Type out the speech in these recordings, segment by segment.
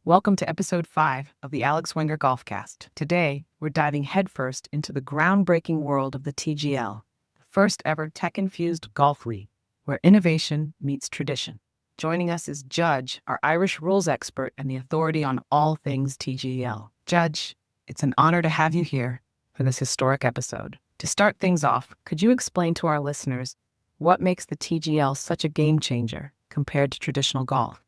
Welcome to episode 5 of the Alex Wenger Golfcast. Today, we're diving headfirst into the groundbreaking world of the TGL, the first ever tech-infused golf league, where innovation meets tradition. Joining us is Judge, our Irish rules expert and the authority on all things TGL. Judge, it's an honor to have you here for this historic episode. To start things off, could you explain to our listeners what makes the TGL such a game changer compared to traditional golf?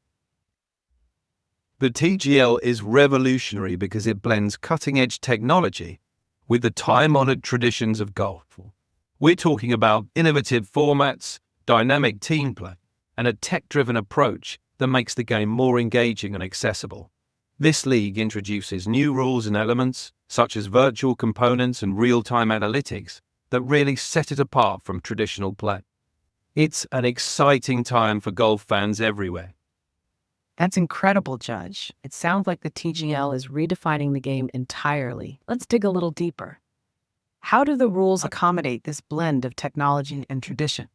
The TGL is revolutionary because it blends cutting-edge technology with the time-honored traditions of golf. We're talking about innovative formats, dynamic team play, and a tech-driven approach that makes the game more engaging and accessible. This league introduces new rules and elements, such as virtual components and real-time analytics, that really set it apart from traditional play. It's an exciting time for golf fans everywhere. That's incredible, Judge. It sounds like the TGL is redefining the game entirely. Let's dig a little deeper. How do the rules accommodate this blend of technology and tradition?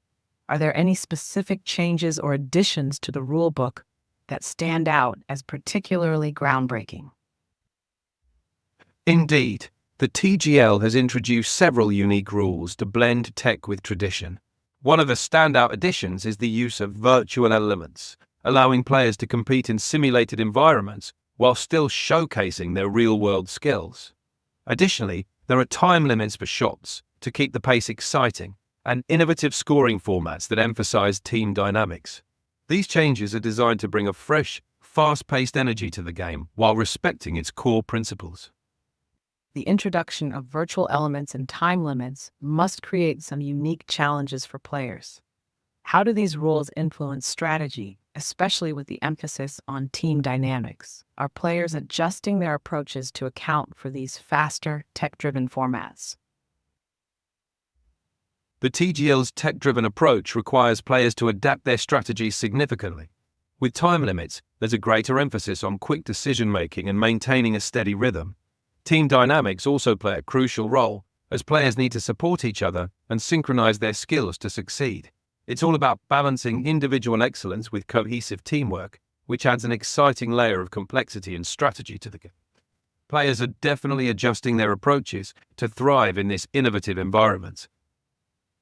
Are there any specific changes or additions to the rulebook that stand out as particularly groundbreaking? Indeed, the TGL has introduced several unique rules to blend tech with tradition. One of the standout additions is the use of virtual elements, allowing players to compete in simulated environments while still showcasing their real-world skills. Additionally, there are time limits for shots to keep the pace exciting, and innovative scoring formats that emphasize team dynamics. These changes are designed to bring a fresh, fast-paced energy to the game while respecting its core principles. The introduction of virtual elements and time limits must create some unique challenges for players. How do these rules influence strategy, especially with the emphasis on team dynamics? Are players adjusting their approaches to account for these faster, tech-driven formats? The TGL's tech-driven approach requires players to adapt their strategies significantly. With time limits, there's a greater emphasis on quick decision-making and maintaining a steady rhythm. Team dynamics also play a crucial role, as players need to support each other and synchronize their skills to succeed. It's all about balancing individual excellence with cohesive teamwork, which adds an exciting layer of complexity and strategy to the game. Players are definitely adjusting their approaches to thrive in this innovative environment.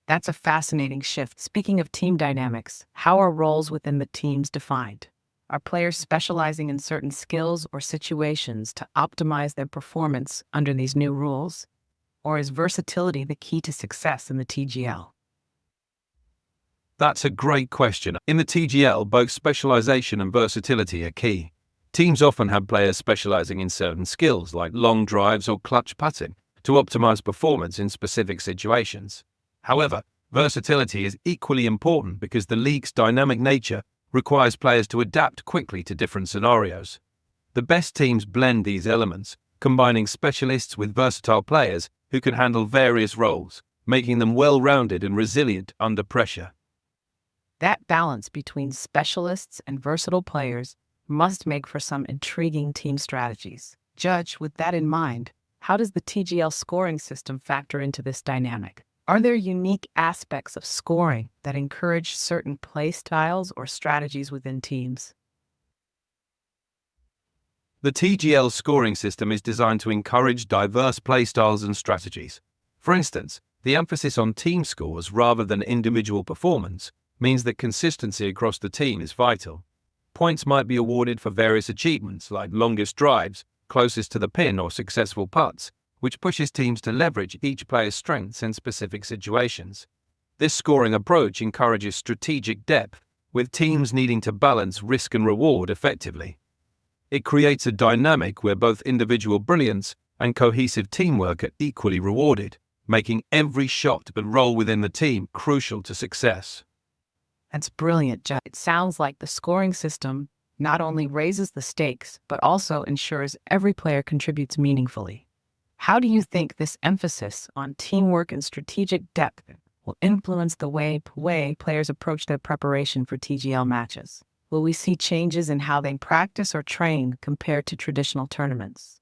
That's a fascinating shift. Speaking of team dynamics, how are roles within the teams defined? Are players specializing in certain skills or situations to optimize their performance under these new rules? Or is versatility the key to success in the TGL? That's a great question. In the TGL, both specialization and versatility are key. Teams often have players specializing in certain skills like long drives or clutch putting to optimize performance in specific situations. However, versatility is equally important because the league's dynamic nature requires players to adapt quickly to different scenarios. The best teams blend these elements, combining specialists with versatile players who can handle various roles, making them well-rounded and resilient under pressure. That balance between specialists and versatile players must make for some intriguing team strategies. Judge, with that in mind, how does the TGL scoring system factor into this dynamic? Are there unique aspects of scoring that encourage certain play styles or strategies within teams? The TGL scoring system is designed to encourage diverse play styles and strategies. For instance, the emphasis on team scores rather than individual performance means that consistency across the team is vital. Points might be awarded for various achievements like longest drives, closest to the pin, or successful putts, which pushes teams to leverage each player's strengths in specific situations. This scoring approach encourages strategic depth, with teams needing to balance risk and reward effectively. It creates a dynamic where both individual brilliance and cohesive teamwork are equally rewarded, making every shot and role within the team crucial to success. That's brilliant, Judge. It sounds like the scoring system not only raises the stakes, but also ensures every player contributes meaningfully. How do you think this emphasis on teamwork and strategic depth will influence the way players approach their preparation for TGL matches? Will we see changes in how they practice or train compared to traditional tournaments?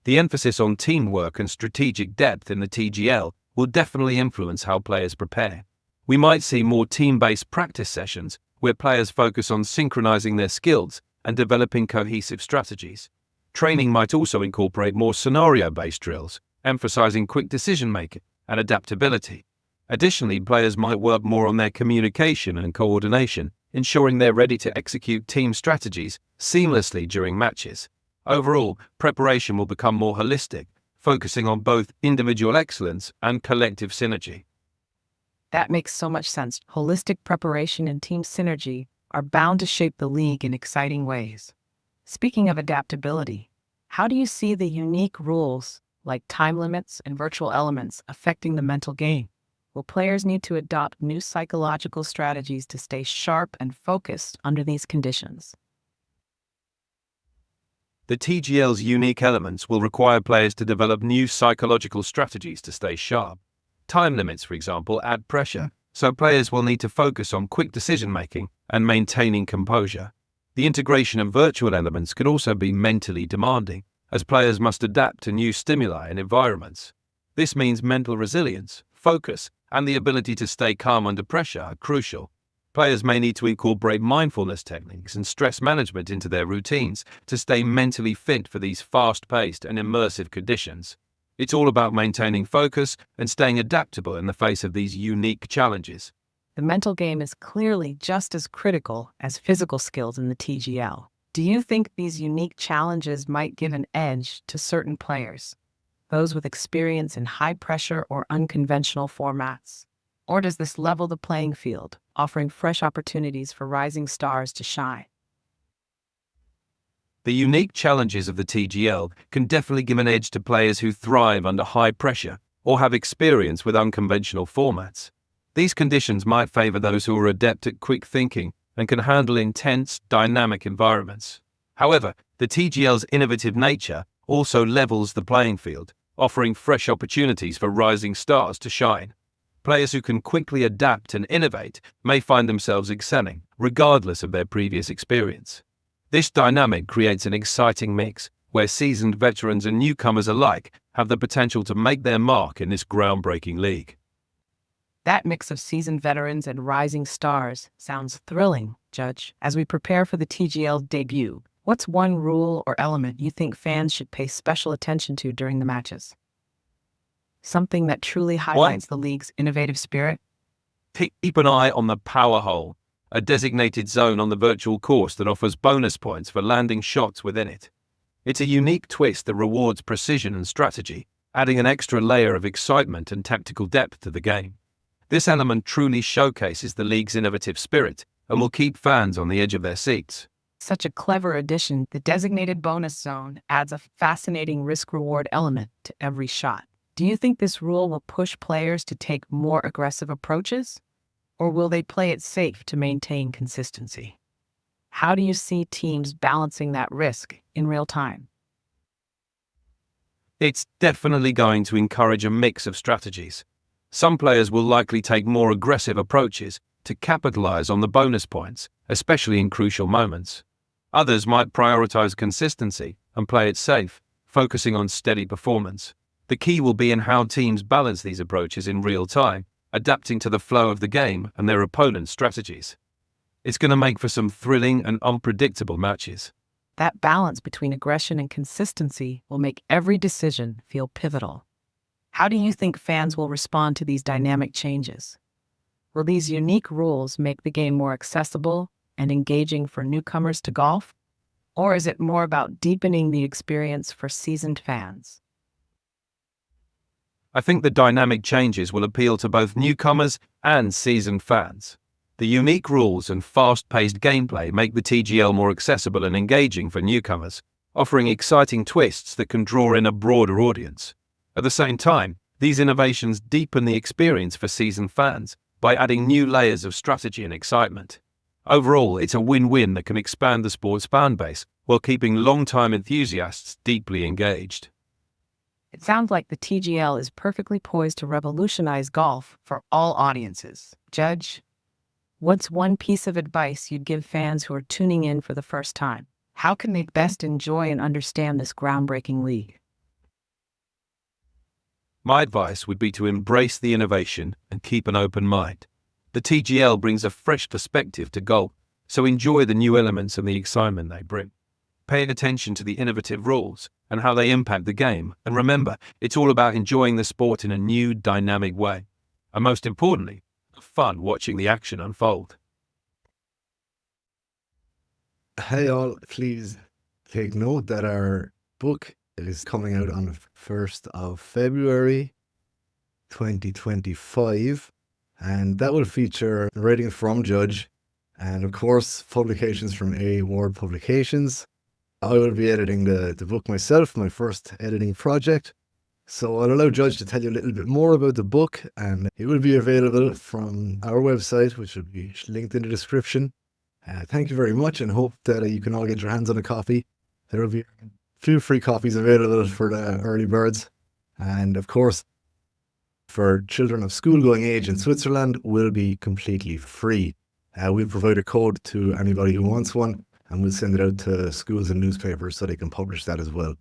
The emphasis on teamwork and strategic depth in the TGL will definitely influence how players prepare. We might see more team-based practice sessions where players focus on synchronizing their skills and developing cohesive strategies. Training might also incorporate more scenario-based drills, emphasizing quick decision-making and adaptability. Additionally, players might work more on their communication and coordination, ensuring they're ready to execute team strategies seamlessly during matches. Overall, preparation will become more holistic, focusing on both individual excellence and collective synergy. That makes so much sense. Holistic preparation and team synergy are bound to shape the league in exciting ways. Speaking of adaptability, how do you see the unique rules like time limits and virtual elements affecting the mental game? Will players need to adopt new psychological strategies to stay sharp and focused under these conditions? The TGL's unique elements will require players to develop new psychological strategies to stay sharp. Time limits, for example, add pressure, so players will need to focus on quick decision-making and maintaining composure. The integration of virtual elements can also be mentally demanding, as players must adapt to new stimuli and environments. This means mental resilience, focus, and the ability to stay calm under pressure are crucial. Players may need to incorporate mindfulness techniques and stress management into their routines to stay mentally fit for these fast-paced and immersive conditions. It's all about maintaining focus and staying adaptable in the face of these unique challenges. The mental game is clearly just as critical as physical skills in the TGL. Do you think these unique challenges might give an edge to certain players, those with experience in high-pressure or unconventional formats? Or does this level the playing field, offering fresh opportunities for rising stars to shine? The unique challenges of the TGL can definitely give an edge to players who thrive under high pressure or have experience with unconventional formats. These conditions might favor those who are adept at quick thinking and can handle intense, dynamic environments. However, the TGL's innovative nature also levels the playing field, offering fresh opportunities for rising stars to shine. Players who can quickly adapt and innovate may find themselves excelling, regardless of their previous experience. This dynamic creates an exciting mix, where seasoned veterans and newcomers alike have the potential to make their mark in this groundbreaking league. That mix of seasoned veterans and rising stars sounds thrilling, Judge. As we prepare for the TGL's debut, what's one rule or element you think fans should pay special attention to during the matches? Something that truly highlights the league's innovative spirit? Keep an eye on the power hole, a designated zone on the virtual course that offers bonus points for landing shots within it. It's a unique twist that rewards precision and strategy, adding an extra layer of excitement and tactical depth to the game. This element truly showcases the league's innovative spirit and will keep fans on the edge of their seats. Such a clever addition, the designated bonus zone adds a fascinating risk-reward element to every shot. Do you think this rule will push players to take more aggressive approaches? Or will they play it safe to maintain consistency? How do you see teams balancing that risk in real time? It's definitely going to encourage a mix of strategies. Some players will likely take more aggressive approaches to capitalize on the bonus points, especially in crucial moments. Others might prioritize consistency and play it safe, focusing on steady performance. The key will be in how teams balance these approaches in real time, adapting to the flow of the game and their opponent's strategies. It's going to make for some thrilling and unpredictable matches. That balance between aggression and consistency will make every decision feel pivotal. How do you think fans will respond to these dynamic changes? Will these unique rules make the game more accessible and engaging for newcomers to golf? Or is it more about deepening the experience for seasoned fans? I think the dynamic changes will appeal to both newcomers and seasoned fans. The unique rules and fast-paced gameplay make the TGL more accessible and engaging for newcomers, offering exciting twists that can draw in a broader audience. At the same time, these innovations deepen the experience for seasoned fans by adding new layers of strategy and excitement. Overall, it's a win-win that can expand the sport's fan base while keeping long-time enthusiasts deeply engaged. It sounds like the TGL is perfectly poised to revolutionize golf for all audiences. Judge, what's one piece of advice you'd give fans who are tuning in for the first time? How can they best enjoy and understand this groundbreaking league? My advice would be to embrace the innovation and keep an open mind. The TGL brings a fresh perspective to golf, so enjoy the new elements and the excitement they bring. Pay attention to the innovative rules and how they impact the game, and remember, it's all about enjoying the sport in a new, dynamic way. And most importantly, have fun watching the action unfold. Hey all, please take note that our book is coming out on the 1st of February 2025, and that will feature writing from Judge and of course publications from A Ward Publications. I will be editing the book myself, my first editing project. So I'll allow Judge to tell you a little bit more about the book, and it will be available from our website, which will be linked in the description. Thank you very much, and hope that you can all get your hands on a copy. There will be a few free copies available for the early birds. And of course, for children of school-going age in Switzerland, will be completely free. We'll provide a code to anybody who wants one, and we'll send it out to schools and newspapers so they can publish that as well.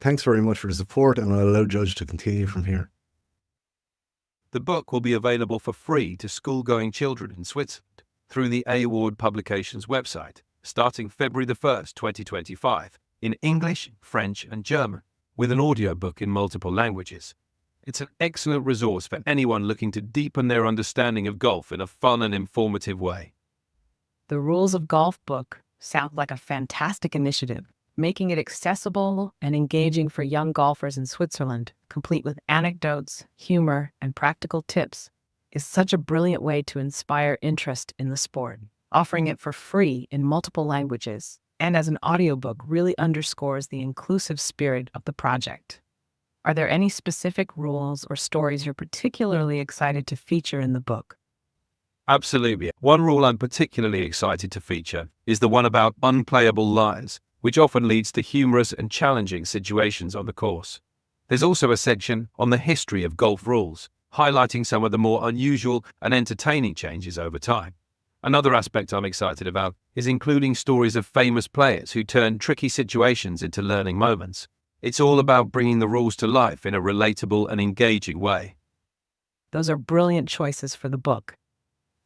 Thanks very much for the support, and I'll allow Judge to continue from here. The book will be available for free to school-going children in Switzerland through the A Ward Publications website, starting February the 1st, 2025, in English, French, and German, with an audiobook in multiple languages. It's an excellent resource for anyone looking to deepen their understanding of golf in a fun and informative way. The Rules of Golf book sounds like a fantastic initiative, making it accessible and engaging for young golfers in Switzerland, complete with anecdotes, humor, and practical tips, is such a brilliant way to inspire interest in the sport. Offering it for free in multiple languages and as an audiobook really underscores the inclusive spirit of the project. Are there any specific rules or stories you're particularly excited to feature in the book? Absolutely. One rule I'm particularly excited to feature is the one about unplayable lies, which often leads to humorous and challenging situations on the course. There's also a section on the history of golf rules, highlighting some of the more unusual and entertaining changes over time. Another aspect I'm excited about is including stories of famous players who turn tricky situations into learning moments. It's all about bringing the rules to life in a relatable and engaging way. Those are brilliant choices for the book.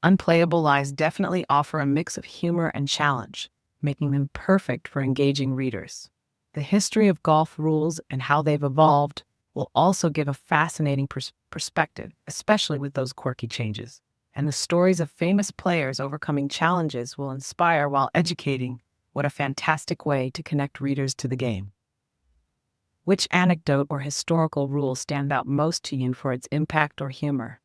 Unplayable lies definitely offer a mix of humor and challenge, making them perfect for engaging readers. The history of golf rules and how they've evolved will also give a fascinating perspective, especially with those quirky changes. And the stories of famous players overcoming challenges will inspire while educating. What a fantastic way to connect readers to the game. Which anecdote or historical rule stand out most to you for its impact or humor?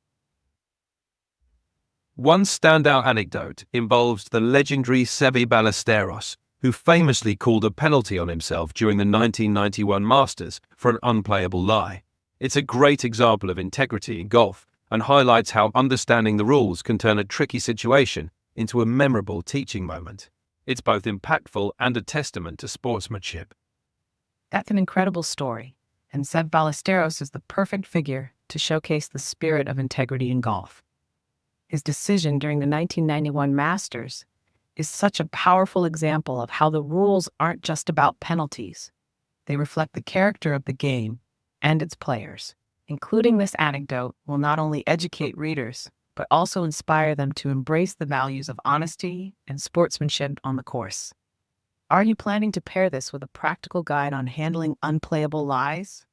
One standout anecdote involves the legendary Seve Ballesteros, who famously called a penalty on himself during the 1991 Masters for an unplayable lie. It's a great example of integrity in golf and highlights how understanding the rules can turn a tricky situation into a memorable teaching moment. It's both impactful and a testament to sportsmanship. That's an incredible story, and Seve Ballesteros is the perfect figure to showcase the spirit of integrity in golf. His decision during the 1991 Masters is such a powerful example of how the rules aren't just about penalties. They reflect the character of the game and its players. Including this anecdote will not only educate readers, but also inspire them to embrace the values of honesty and sportsmanship on the course. Are you planning to pair this with a practical guide on handling unplayable lies?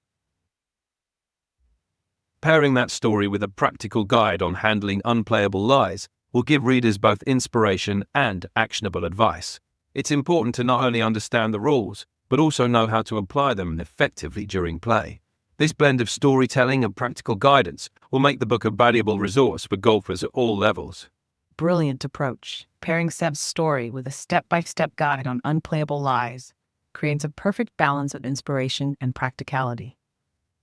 Pairing that story with a practical guide on handling unplayable lies will give readers both inspiration and actionable advice. It's important to not only understand the rules, but also know how to apply them effectively during play. This blend of storytelling and practical guidance will make the book a valuable resource for golfers at all levels. Brilliant approach. Pairing Seve's story with a step-by-step guide on unplayable lies creates a perfect balance of inspiration and practicality.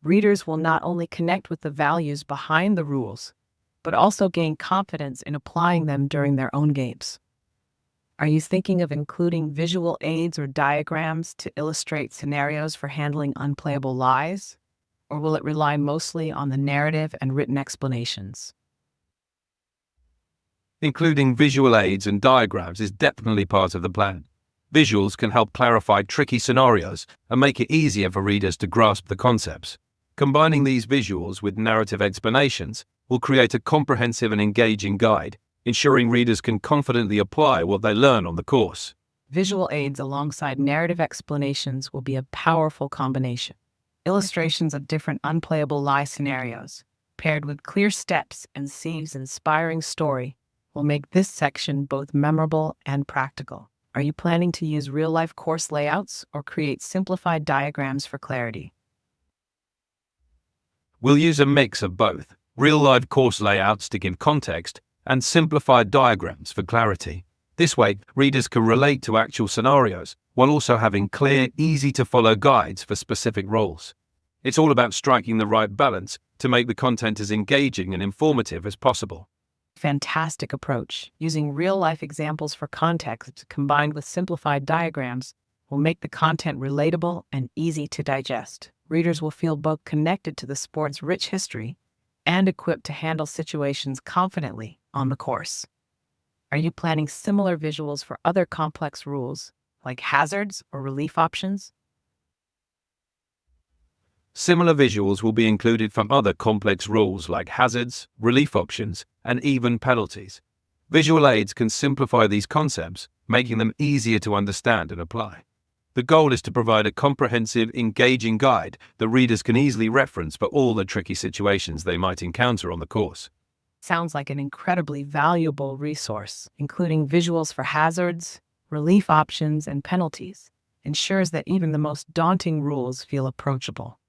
Readers will not only connect with the values behind the rules, but also gain confidence in applying them during their own games. Are you thinking of including visual aids or diagrams to illustrate scenarios for handling unplayable lies? Or will it rely mostly on the narrative and written explanations? Including visual aids and diagrams is definitely part of the plan. Visuals can help clarify tricky scenarios and make it easier for readers to grasp the concepts. Combining these visuals with narrative explanations will create a comprehensive and engaging guide, ensuring readers can confidently apply what they learn on the course. Visual aids alongside narrative explanations will be a powerful combination. Illustrations of different unplayable lie scenarios, paired with clear steps and Steve's inspiring story, will make this section both memorable and practical. Are you planning to use real-life course layouts or create simplified diagrams for clarity? We'll use a mix of both, real-life course layouts to give context and simplified diagrams for clarity. This way, readers can relate to actual scenarios while also having clear, easy-to-follow guides for specific roles. It's all about striking the right balance to make the content as engaging and informative as possible. Fantastic approach. Using real-life examples for context combined with simplified diagrams will make the content relatable and easy to digest. Readers will feel both connected to the sport's rich history and equipped to handle situations confidently on the course. Are you planning similar visuals for other complex rules, like hazards or relief options? Similar visuals will be included from other complex rules like hazards, relief options, and even penalties. Visual aids can simplify these concepts, making them easier to understand and apply. The goal is to provide a comprehensive, engaging guide that readers can easily reference for all the tricky situations they might encounter on the course. Sounds like an incredibly valuable resource, including visuals for hazards, relief options, and penalties. Ensures that even the most daunting rules feel approachable.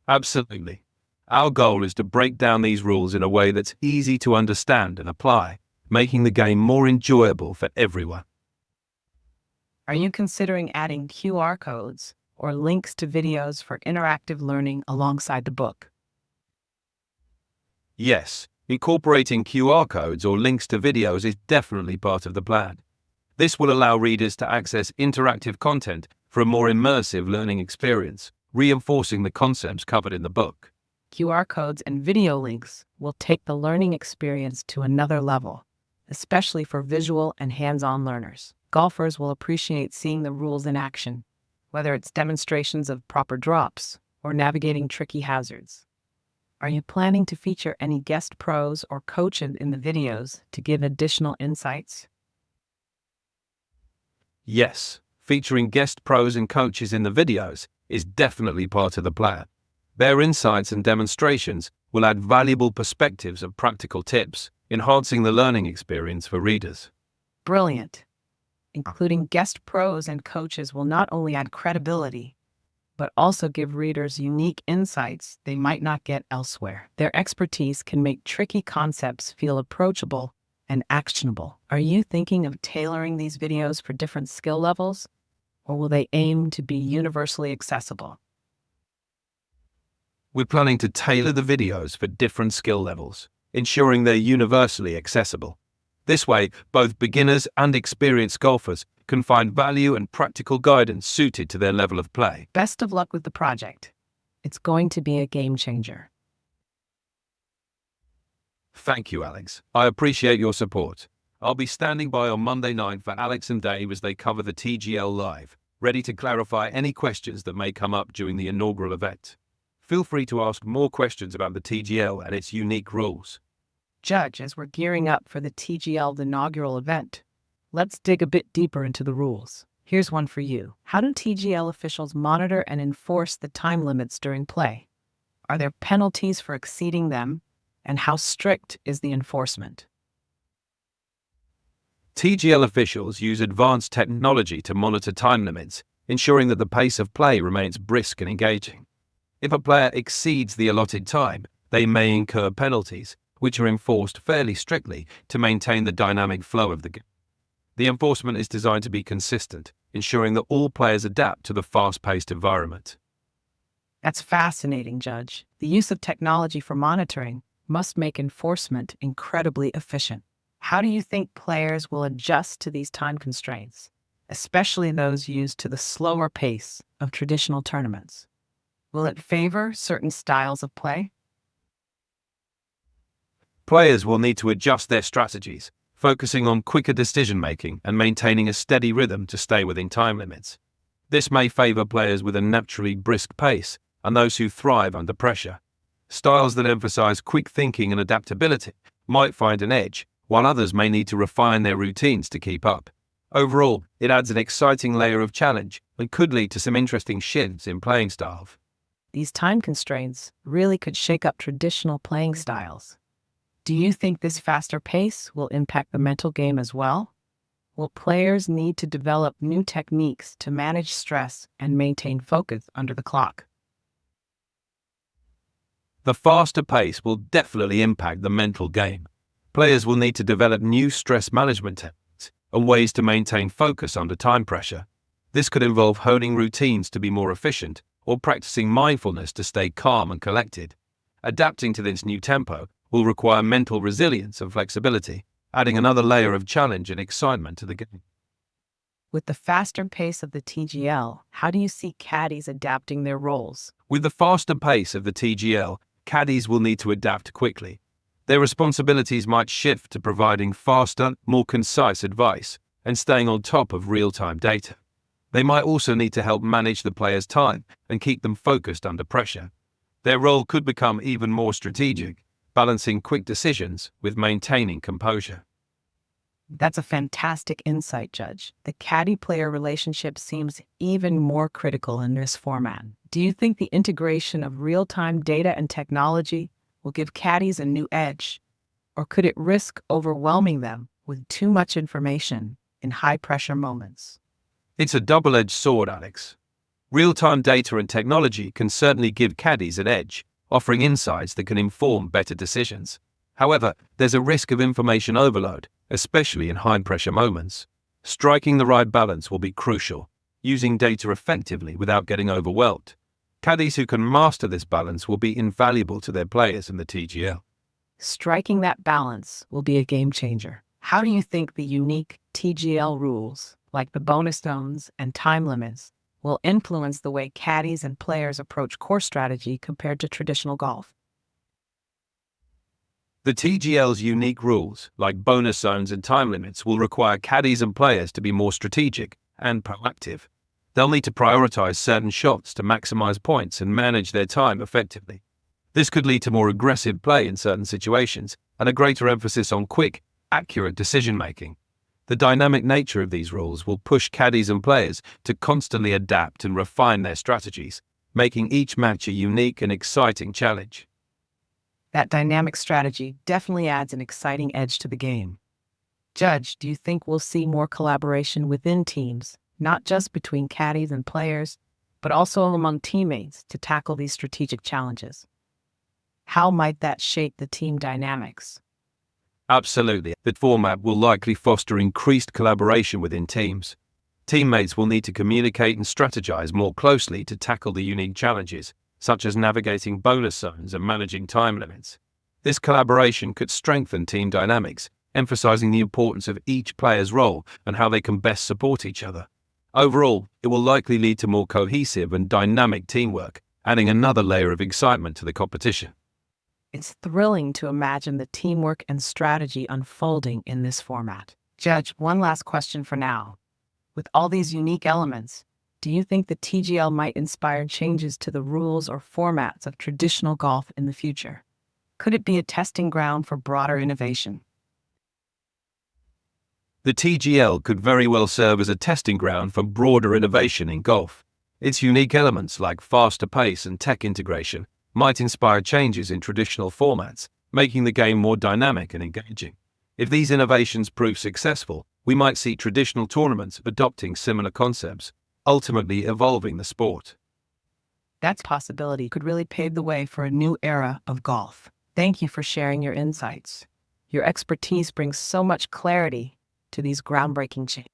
Absolutely. Our goal is to break down these rules in a way that's easy to understand and apply, making the game more enjoyable for everyone. Are you considering adding QR codes or links to videos for interactive learning alongside the book? Yes, incorporating QR codes or links to videos is definitely part of the plan. This will allow readers to access interactive content for a more immersive learning experience, reinforcing the concepts covered in the book. QR codes and video links will take the learning experience to another level, especially for visual and hands-on learners. Golfers will appreciate seeing the rules in action, whether it's demonstrations of proper drops or navigating tricky hazards. Are you planning to feature any guest pros or coaches in the videos to give additional insights? Yes, featuring guest pros and coaches in the videos is definitely part of the plan. Their insights and demonstrations will add valuable perspectives and practical tips, enhancing the learning experience for readers. Brilliant. Including guest pros and coaches will not only add credibility, but also give readers unique insights they might not get elsewhere. Their expertise can make tricky concepts feel approachable and actionable. Are you thinking of tailoring these videos for different skill levels, or will they aim to be universally accessible? We're planning to tailor the videos for different skill levels, ensuring they're universally accessible. This way, both beginners and experienced golfers can find value and practical guidance suited to their level of play. Best of luck with the project. It's going to be a game changer. Thank you, Alex. I appreciate your support. I'll be standing by on Monday night for Alex and Dave as they cover the TGL live, ready to clarify any questions that may come up during the inaugural event. Feel free to ask more questions about the TGL and its unique rules. Judge, as we're gearing up for the TGL inaugural event, let's dig a bit deeper into the rules. Here's one for you. How do TGL officials monitor and enforce the time limits during play? Are there penalties for exceeding them? And how strict is the enforcement? TGL officials use advanced technology to monitor time limits, ensuring that the pace of play remains brisk and engaging. If a player exceeds the allotted time, they may incur penalties, which are enforced fairly strictly to maintain the dynamic flow of the game. The enforcement is designed to be consistent, ensuring that all players adapt to the fast-paced environment. That's fascinating, Judge. The use of technology for monitoring must make enforcement incredibly efficient. How do you think players will adjust to these time constraints, especially those used to the slower pace of traditional tournaments? Will it favor certain styles of play? Players will need to adjust their strategies, focusing on quicker decision-making and maintaining a steady rhythm to stay within time limits. This may favor players with a naturally brisk pace and those who thrive under pressure. Styles that emphasize quick thinking and adaptability might find an edge, while others may need to refine their routines to keep up. Overall, it adds an exciting layer of challenge and could lead to some interesting shifts in playing styles. These time constraints really could shake up traditional playing styles. Do you think this faster pace will impact the mental game as well? Will players need to develop new techniques to manage stress and maintain focus under the clock? The faster pace will definitely impact the mental game. Players will need to develop new stress management techniques and ways to maintain focus under time pressure. This could involve honing routines to be more efficient or practicing mindfulness to stay calm and collected. Adapting to this new tempo will require mental resilience and flexibility, adding another layer of challenge and excitement to the game. With the faster pace of the TGL, how do you see caddies adapting their roles? With the faster pace of the TGL, caddies will need to adapt quickly. Their responsibilities might shift to providing faster, more concise advice and staying on top of real-time data. They might also need to help manage the players' time and keep them focused under pressure. Their role could become even more strategic, balancing quick decisions with maintaining composure. That's a fantastic insight, Judge. The caddy-player relationship seems even more critical in this format. Do you think the integration of real-time data and technology will give caddies a new edge, or could it risk overwhelming them with too much information in high-pressure moments? It's a double-edged sword, Alex. Real-time data and technology can certainly give caddies an edge, offering insights that can inform better decisions. However, there's a risk of information overload, especially in high-pressure moments. Striking the right balance will be crucial, using data effectively without getting overwhelmed. Caddies who can master this balance will be invaluable to their players in the TGL. Striking that balance will be a game changer. How do you think the unique TGL rules, like the bonus zones and time limits, will influence the way caddies and players approach course strategy compared to traditional golf? The TGL's unique rules, like bonus zones and time limits, will require caddies and players to be more strategic and proactive. They'll need to prioritize certain shots to maximize points and manage their time effectively. This could lead to more aggressive play in certain situations and a greater emphasis on quick, accurate decision-making. The dynamic nature of these rules will push caddies and players to constantly adapt and refine their strategies, making each match a unique and exciting challenge. That dynamic strategy definitely adds an exciting edge to the game. Judge, do you think we'll see more collaboration within teams, not just between caddies and players, but also among teammates to tackle these strategic challenges? How might that shape the team dynamics? Absolutely. The format will likely foster increased collaboration within teams. Teammates will need to communicate and strategize more closely to tackle the unique challenges, such as navigating bonus zones and managing time limits. This collaboration could strengthen team dynamics, emphasizing the importance of each player's role and how they can best support each other. Overall, it will likely lead to more cohesive and dynamic teamwork, adding another layer of excitement to the competition. It's thrilling to imagine the teamwork and strategy unfolding in this format. Judge, one last question for now. With all these unique elements, do you think the TGL might inspire changes to the rules or formats of traditional golf in the future? Could it be a testing ground for broader innovation? The TGL could very well serve as a testing ground for broader innovation in golf. Its unique elements like faster pace and tech integration might inspire changes in traditional formats, making the game more dynamic and engaging. If these innovations prove successful, we might see traditional tournaments adopting similar concepts, ultimately evolving the sport. That possibility could really pave the way for a new era of golf. Thank you for sharing your insights. Your expertise brings so much clarity to these groundbreaking changes.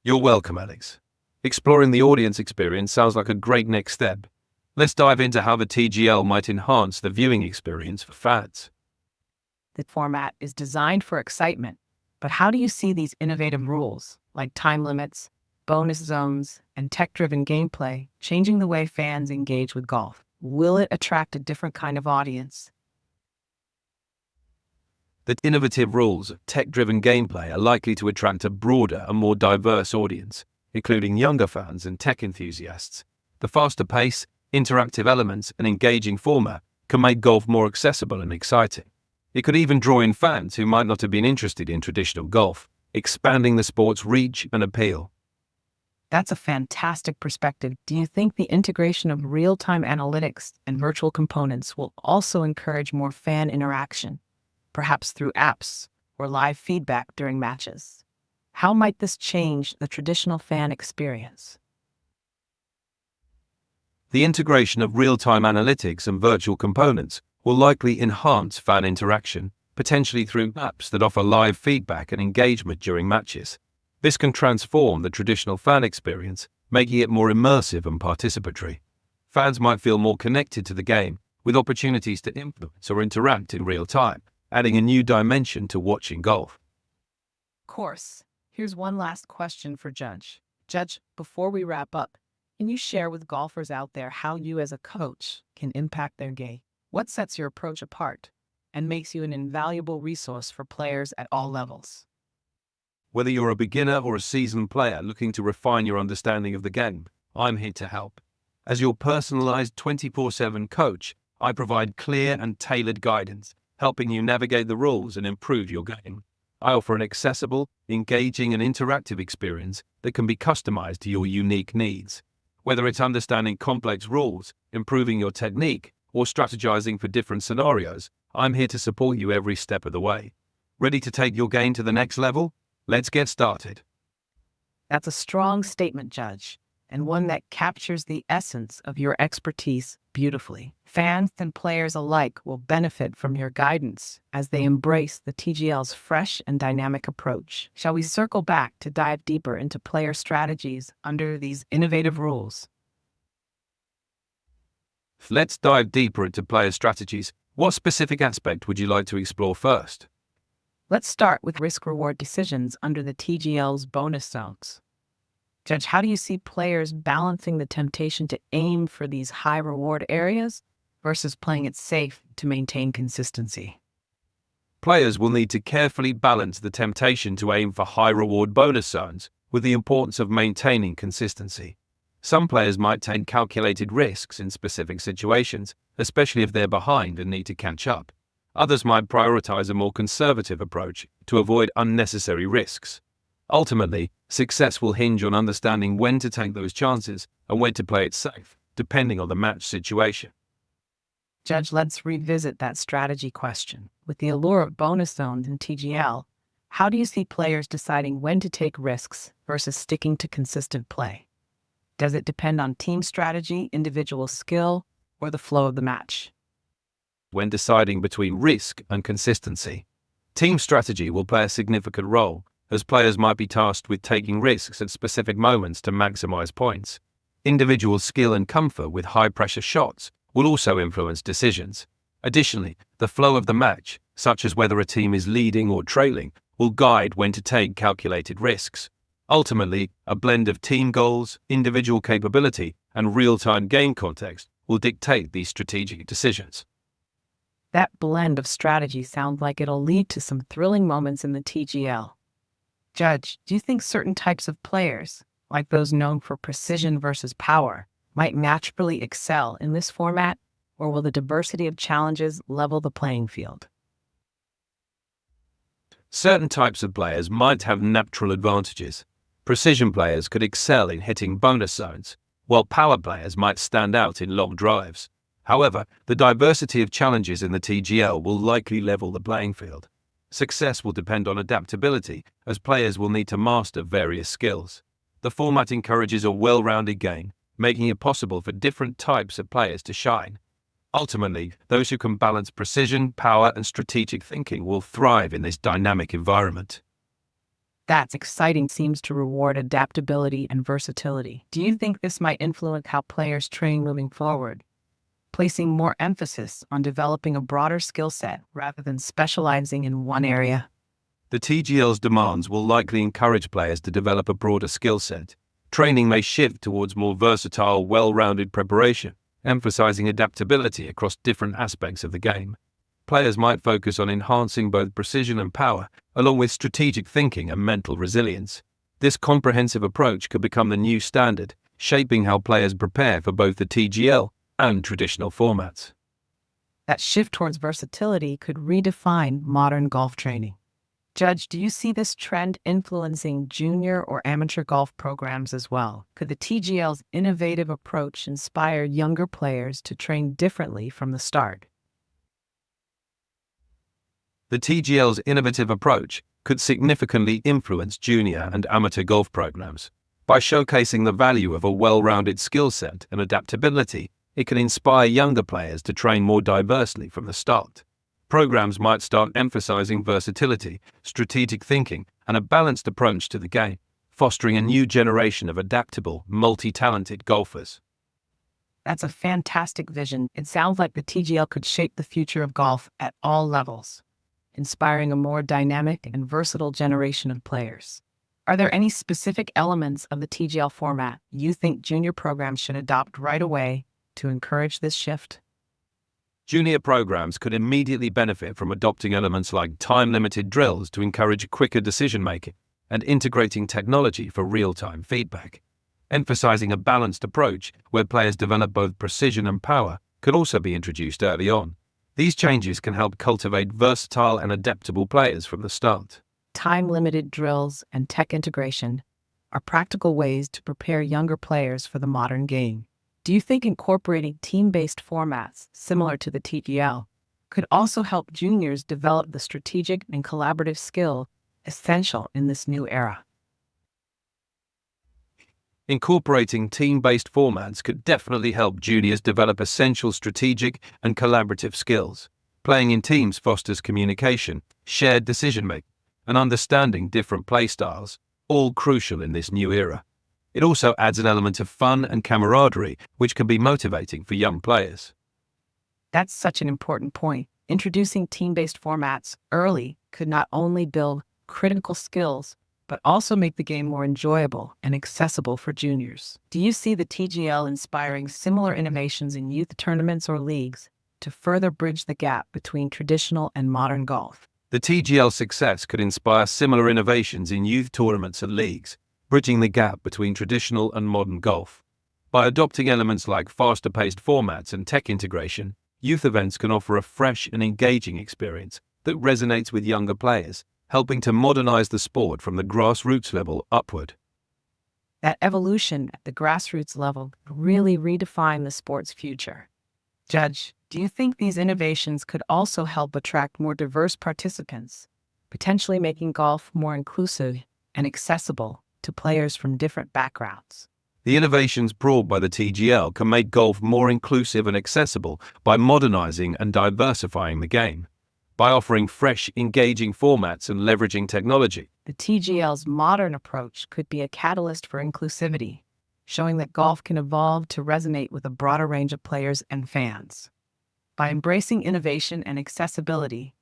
You're welcome, Alex. Exploring the audience experience sounds like a great next step. Let's dive into how the TGL might enhance the viewing experience for fans. The format is designed for excitement, but how do you see these innovative rules, like time limits, bonus zones, and tech-driven gameplay, changing the way fans engage with golf? Will it attract a different kind of audience? The innovative rules of tech-driven gameplay are likely to attract a broader and more diverse audience, including younger fans and tech enthusiasts. The faster pace, interactive elements, and engaging format can make golf more accessible and exciting. It could even draw in fans who might not have been interested in traditional golf, expanding the sport's reach and appeal. That's a fantastic perspective. Do you think the integration of real-time analytics and virtual components will also encourage more fan interaction, perhaps through apps or live feedback during matches? How might this change the traditional fan experience? The integration of real-time analytics and virtual components will likely enhance fan interaction, potentially through apps that offer live feedback and engagement during matches. This can transform the traditional fan experience, making it more immersive and participatory. Fans might feel more connected to the game, with opportunities to influence or interact in real time, adding a new dimension to watching golf. Of course. Here's one last question for Judge. Judge, before we wrap up, can you share with golfers out there how you as a coach can impact their game? What sets your approach apart and makes you an invaluable resource for players at all levels? Whether you're a beginner or a seasoned player looking to refine your understanding of the game, I'm here to help. As your personalized 24/7 coach, I provide clear and tailored guidance, helping you navigate the rules and improve your game. I offer an accessible, engaging, and interactive experience that can be customized to your unique needs. Whether it's understanding complex rules, improving your technique, or strategizing for different scenarios, I'm here to support you every step of the way. Ready to take your game to the next level? Let's get started. That's a strong statement, Judge, and one that captures the essence of your expertise beautifully. Fans and players alike will benefit from your guidance as they embrace the TGL's fresh and dynamic approach. Shall we circle back to dive deeper into player strategies under these innovative rules? Let's dive deeper into player strategies. What specific aspect would you like to explore first? Let's start with risk-reward decisions under the TGL's bonus zones. Judge, how do you see players balancing the temptation to aim for these high-reward areas versus playing it safe to maintain consistency? Players will need to carefully balance the temptation to aim for high-reward bonus zones with the importance of maintaining consistency. Some players might take calculated risks in specific situations, especially if they're behind and need to catch up. Others might prioritize a more conservative approach to avoid unnecessary risks. Ultimately, success will hinge on understanding when to take those chances and when to play it safe, depending on the match situation. Judge, let's revisit that strategy question. With the allure of bonus zones in TGL, how do you see players deciding when to take risks versus sticking to consistent play? Does it depend on team strategy, individual skill, or the flow of the match? When deciding between risk and consistency, team strategy will play a significant role, as players might be tasked with taking risks at specific moments to maximize points. Individual skill and comfort with high-pressure shots will also influence decisions. Additionally, the flow of the match, such as whether a team is leading or trailing, will guide when to take calculated risks. Ultimately, a blend of team goals, individual capability, and real-time game context will dictate these strategic decisions. That blend of strategy sounds like it'll lead to some thrilling moments in the TGL. Judge, do you think certain types of players, like those known for precision versus power, might naturally excel in this format, or will the diversity of challenges level the playing field? Certain types of players might have natural advantages. Precision players could excel in hitting bonus zones, while power players might stand out in long drives. However, the diversity of challenges in the TGL will likely level the playing field. Success will depend on adaptability, as players will need to master various skills. The format encourages a well-rounded game, making it possible for different types of players to shine. Ultimately, those who can balance precision, power, and strategic thinking will thrive in this dynamic environment. That's exciting. Seems to reward adaptability and versatility. Do you think this might influence how players train moving forward, placing more emphasis on developing a broader skill set rather than specializing in one area? The TGL's demands will likely encourage players to develop a broader skill set. Training may shift towards more versatile, well-rounded preparation, emphasizing adaptability across different aspects of the game. Players might focus on enhancing both precision and power, along with strategic thinking and mental resilience. This comprehensive approach could become the new standard, shaping how players prepare for both the TGL and traditional formats. That shift towards versatility could redefine modern golf training. Judge, do you see this trend influencing junior or amateur golf programs as well? Could the TGL's innovative approach inspire younger players to train differently from the start? The TGL's innovative approach could significantly influence junior and amateur golf programs. By showcasing the value of a well-rounded skill set and adaptability, it can inspire younger players to train more diversely from the start. Programs might start emphasizing versatility, strategic thinking, and a balanced approach to the game, fostering a new generation of adaptable, multi-talented golfers. That's a fantastic vision. It sounds like the TGL could shape the future of golf at all levels, inspiring a more dynamic and versatile generation of players. Are there any specific elements of the TGL format you think junior programs should adopt right away to encourage this shift? Junior programs could immediately benefit from adopting elements like time-limited drills to encourage quicker decision-making and integrating technology for real-time feedback. Emphasizing a balanced approach where players develop both precision and power could also be introduced early on. These changes can help cultivate versatile and adaptable players from the start. Time-limited drills and tech integration are practical ways to prepare younger players for the modern game. Do you think incorporating team-based formats similar to the TGL could also help juniors develop the strategic and collaborative skill essential in this new era? Incorporating team-based formats could definitely help juniors develop essential strategic and collaborative skills. Playing in teams fosters communication, shared decision-making, and understanding different play styles, all crucial in this new era. It also adds an element of fun and camaraderie, which can be motivating for young players. That's such an important point. Introducing team-based formats early could not only build critical skills, but also make the game more enjoyable and accessible for juniors. Do you see the TGL inspiring similar innovations in youth tournaments or leagues to further bridge the gap between traditional and modern golf? The TGL success could inspire similar innovations in youth tournaments and leagues, bridging the gap between traditional and modern golf. By adopting elements like faster-paced formats and tech integration, youth events can offer a fresh and engaging experience that resonates with younger players, helping to modernize the sport from the grassroots level upward. That evolution at the grassroots level really redefined the sport's future. Judge, do you think these innovations could also help attract more diverse participants, potentially making golf more inclusive and accessible to players from different backgrounds? The innovations brought by the TGL can make golf more inclusive and accessible by modernizing and diversifying the game. By offering fresh, engaging formats and leveraging technology, The TGL's modern approach could be a catalyst for inclusivity, showing that golf can evolve to resonate with a broader range of players and fans. By embracing innovation and accessibility,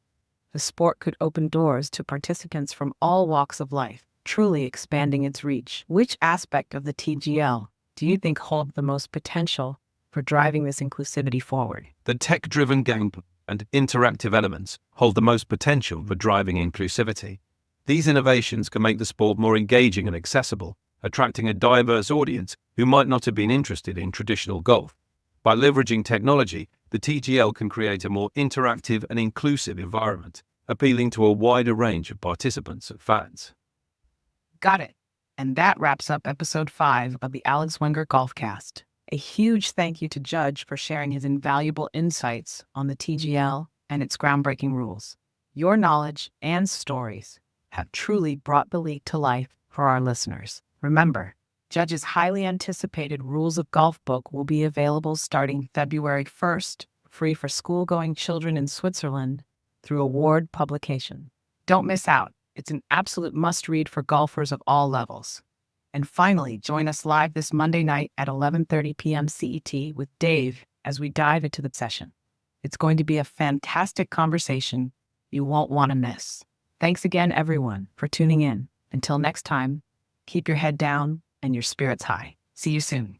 the sport could open doors to participants from all walks of life, truly expanding its reach. Which aspect of the TGL do you think holds the most potential for driving this inclusivity forward? the tech-driven gameplay and interactive elements hold the most potential for driving inclusivity. These innovations can make the sport more engaging and accessible, attracting a diverse audience who might not have been interested in traditional golf. By leveraging technology, the TGL can create a more interactive and inclusive environment, appealing to a wider range of participants and fans. Got it. And that wraps up episode 5 of the Alex Wenger Golfcast. A huge thank you to Judge for sharing his invaluable insights on the TGL and its groundbreaking rules. Your knowledge and stories have truly brought the league to life for our listeners. Remember, Judge's highly anticipated Rules of Golf book will be available starting February 1st, free for school-going children in Switzerland through Award Publication. Don't miss out. It's an absolute must-read for golfers of all levels. And finally, join us live this Monday night at 11:30 p.m. CET with Dave as we dive into the session. It's going to be a fantastic conversation you won't want to miss. Thanks again, everyone, for tuning in. Until next time, keep your head down and your spirits high. See you soon.